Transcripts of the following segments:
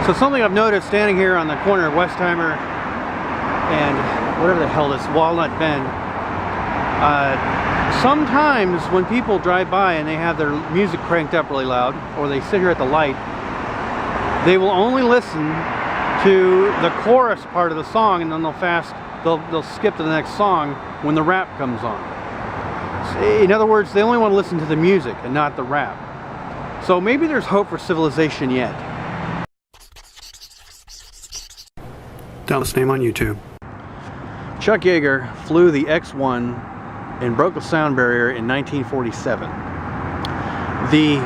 So something I've noticed standing here on the corner of Westheimer and whatever the hell this Walnut Bend, sometimes when people drive by and they have their music cranked up really loud, or they sit here at the light, they will only listen to the chorus part of the song, and then they'll skip to the next song when the rap comes on. In other words, they only want to listen to the music and not the rap. So maybe there's hope for civilization yet. Down this name on YouTube. Chuck Yeager flew the X-1 and broke the sound barrier in 1947. The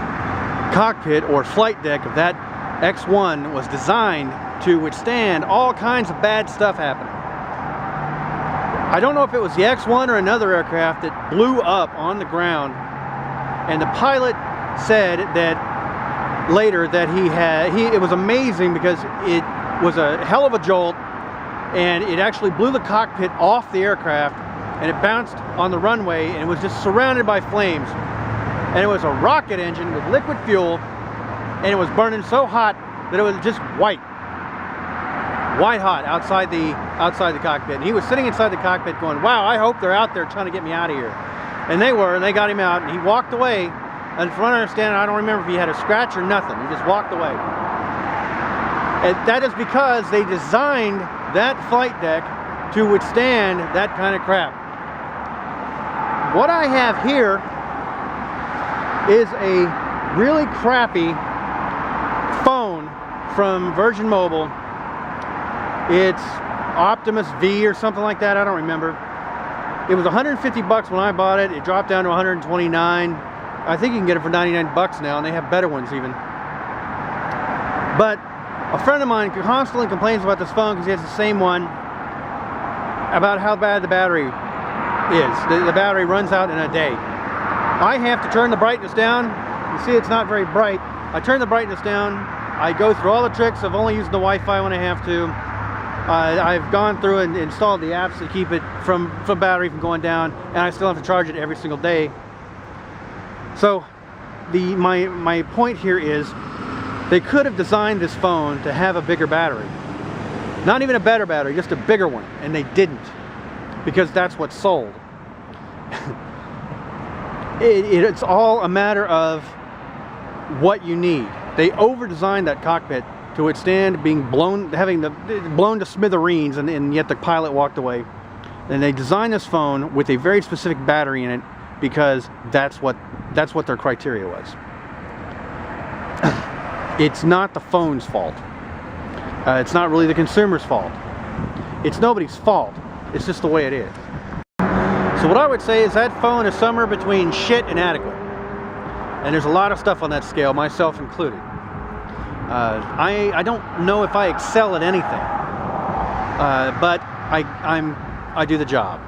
cockpit or flight deck of that X-1 was designed to withstand all kinds of bad stuff happening. I don't know if it was the X-1 or another aircraft that blew up on the ground, and the pilot said that later that it was amazing because it was a hell of a jolt, and it actually blew the cockpit off the aircraft, and it bounced on the runway, and it was just surrounded by flames. And it was a rocket engine with liquid fuel, and it was burning so hot that it was just white hot outside the cockpit. And he was sitting inside the cockpit going, wow, I hope they're out there trying to get me out of here. And they were, and they got him out, and he walked away. And from what I understand, I don't remember if he had a scratch or nothing. He just walked away. And that is because they designed that flight deck to withstand that kind of crap. What I have here is a really crappy phone from Virgin Mobile. It's Optimus V or something like that, I don't remember. It was 150 bucks when I bought it. It dropped down to 129. I think you can get it for 99 bucks now, and they have better ones even. But a friend of mine constantly complains about this phone because he has the same one, about how bad the battery is. The battery runs out in a day. I have to turn the brightness down. You see it's not very bright. I turn the brightness down. I go through all the tricks of only using the Wi-Fi when I have to. I've gone through and installed the apps to keep it from battery from going down, and I still have to charge it every single day. So my point here is they could have designed this phone to have a bigger battery. Not even a better battery, just a bigger one, and they didn't, because that's what's sold. It's all a matter of what you need. They over-designed that cockpit to withstand being blown, blown to smithereens, and yet the pilot walked away. And they designed this phone with a very specific battery in it because that's what their criteria was. It's not the phone's fault. It's not really the consumer's fault. It's nobody's fault. It's just the way it is. So what I would say is that phone is somewhere between shit and adequate. And there's a lot of stuff on that scale, myself included. I don't know if I excel at anything, but I do the job.